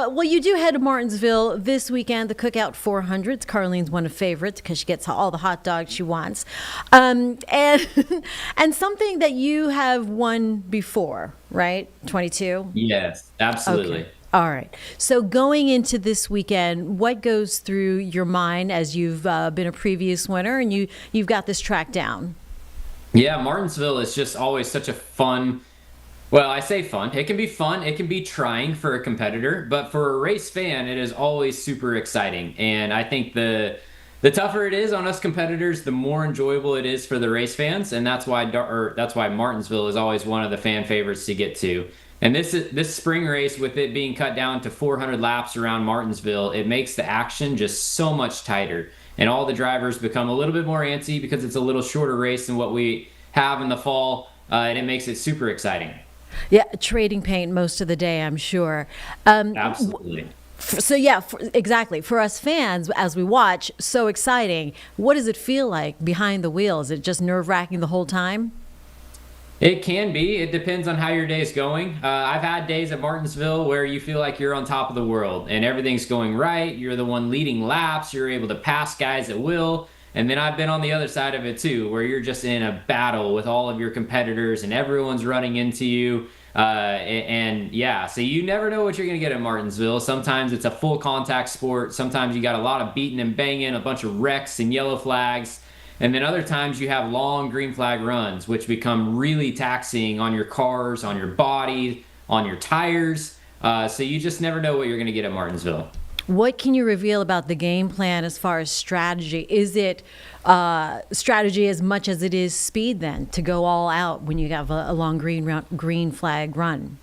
Well, you do head to Martinsville this weekend, the Cookout 400. Carlene's one of favorites because she gets all the hot dogs she wants. And and something that you have won before, right? 22? Yes, absolutely. Okay. All right. So going into this weekend, what goes through your mind as you've been a previous winner and you've got this track down? Yeah, Martinsville is just always such a fun. Well, I say fun. It can be fun. It can be trying for a competitor, but for a race fan, it is always super exciting. And I think the tougher it is on us competitors, the more enjoyable it is for the race fans, and that's why Martinsville is always one of the fan favorites to get to. And this spring race, with it being cut down to 400 laps around Martinsville, it makes the action just so much tighter, and all the drivers become a little bit more antsy because it's a little shorter race than what we have in the fall, and it makes it super exciting. Yeah, trading paint most of the day, I'm sure. Absolutely. So yeah, exactly. For us fans, as we watch, so exciting. What does it feel like behind the wheel? Is it just nerve-wracking the whole time? It can be. It depends on how your day's going. I've had days at Martinsville where you feel like you're on top of the world and everything's going right. You're the one leading laps. You're able to pass guys at will. And then I've been on the other side of it too, where you're just in a battle with all of your competitors and everyone's running into you. And yeah, so you never know what you're going to get at Martinsville. Sometimes it's a full contact sport. Sometimes you got a lot of beating and banging, a bunch of wrecks and yellow flags. And then other times you have long green flag runs, which become really taxing on your cars, on your body, on your tires. So you just never know what you're going to get at Martinsville. What can you reveal about the game plan as far as strategy? Is it strategy as much as it is speed then, to go all out when you have a long green flag run?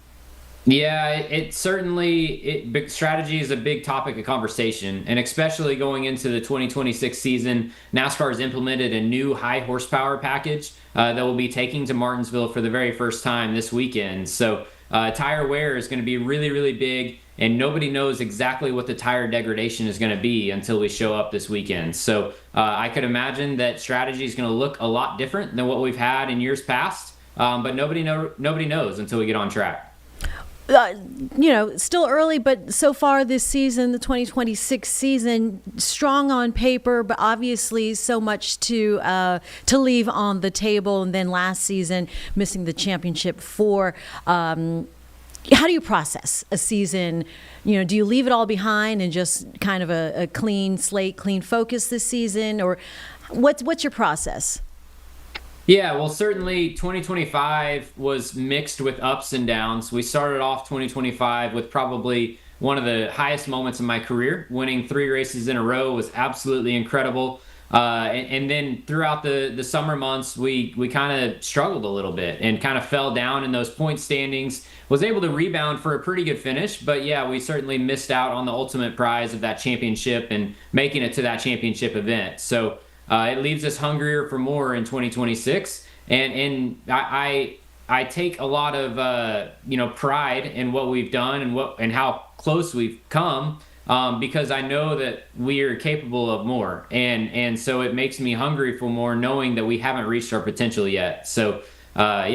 Yeah, strategy is a big topic of conversation, and especially going into the 2026 season, NASCAR has implemented a new high horsepower package that will be taking to Martinsville for the very first time this weekend. So tire wear is going to be really, really big, and nobody knows exactly what the tire degradation is going to be until we show up this weekend. So I could imagine that strategy is going to look a lot different than what we've had in years past, but nobody knows until we get on track. Still early, but so far this season, the 2026 season, strong on paper, but obviously so much to leave on the table. And then last season, missing the championship how do you process a season? Do you leave it all behind and just kind of a clean slate, clean focus this season, or what's your process? Yeah, well, certainly 2025 was mixed with ups and downs. We started off 2025 with probably one of the highest moments in my career. Winning 3 races in a row was absolutely incredible. And then throughout the summer months, we kind of struggled a little bit and kind of fell down in those point standings. Was able to rebound for a pretty good finish, but yeah, we certainly missed out on the ultimate prize of that championship and making it to that championship event. So it leaves us hungrier for more in 2026, and I take a lot of pride in what we've done and how close we've come, because I know that we are capable of more, and so it makes me hungry for more, knowing that we haven't reached our potential yet. So I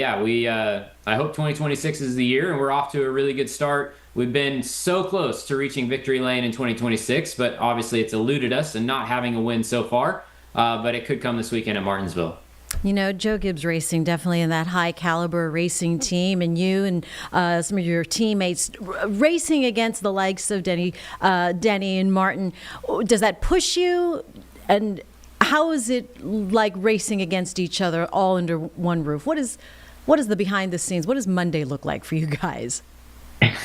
hope 2026 is the year, and we're off to a really good start. We've been so close to reaching victory lane in 2026, but obviously it's eluded us and not having a win so far. But it could come this weekend at Martinsville. Joe Gibbs Racing, definitely in that high caliber racing team, and you and some of your teammates racing against the likes of Denny and Martin. Does that push you? And how is it like racing against each other all under one roof? What is the behind the scenes? What does Monday look like for you guys?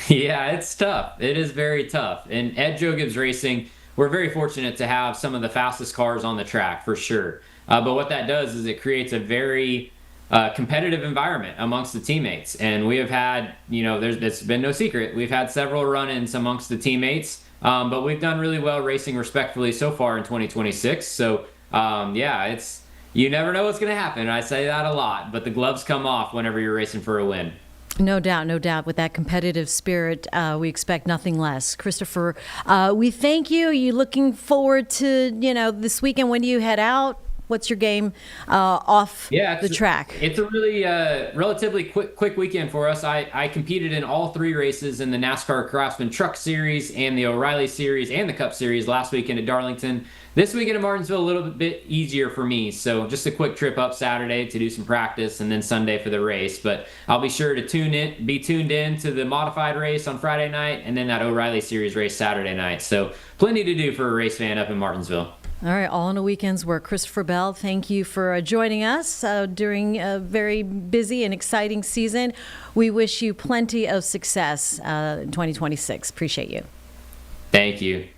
Yeah, it's tough. It is very tough. And at Joe Gibbs Racing, we're very fortunate to have some of the fastest cars on the track, for sure. But what that does is it creates a very competitive environment amongst the teammates. And we have had, it's been no secret, we've had several run-ins amongst the teammates, but we've done really well racing respectfully so far in 2026. So, you never know what's going to happen. I say that a lot, but the gloves come off whenever you're racing for a win. No doubt, no doubt. With that competitive spirit, we expect nothing less. Christopher, we thank you. Are you looking forward to, this weekend? When do you head out? What's your game off the track? It's a really relatively quick weekend for us. I competed in all 3 races in the NASCAR Craftsman Truck Series and the O'Reilly Series and the Cup Series last weekend at Darlington. This weekend at Martinsville, a little bit easier for me. So just a quick trip up Saturday to do some practice and then Sunday for the race. But I'll be sure to be tuned in to the modified race on Friday night and then that O'Reilly Series race Saturday night. So plenty to do for a race fan up in Martinsville. All right, all on a weekend's work. Christopher Bell, thank you for joining us during a very busy and exciting season. We wish you plenty of success in 2026. Appreciate you. Thank you.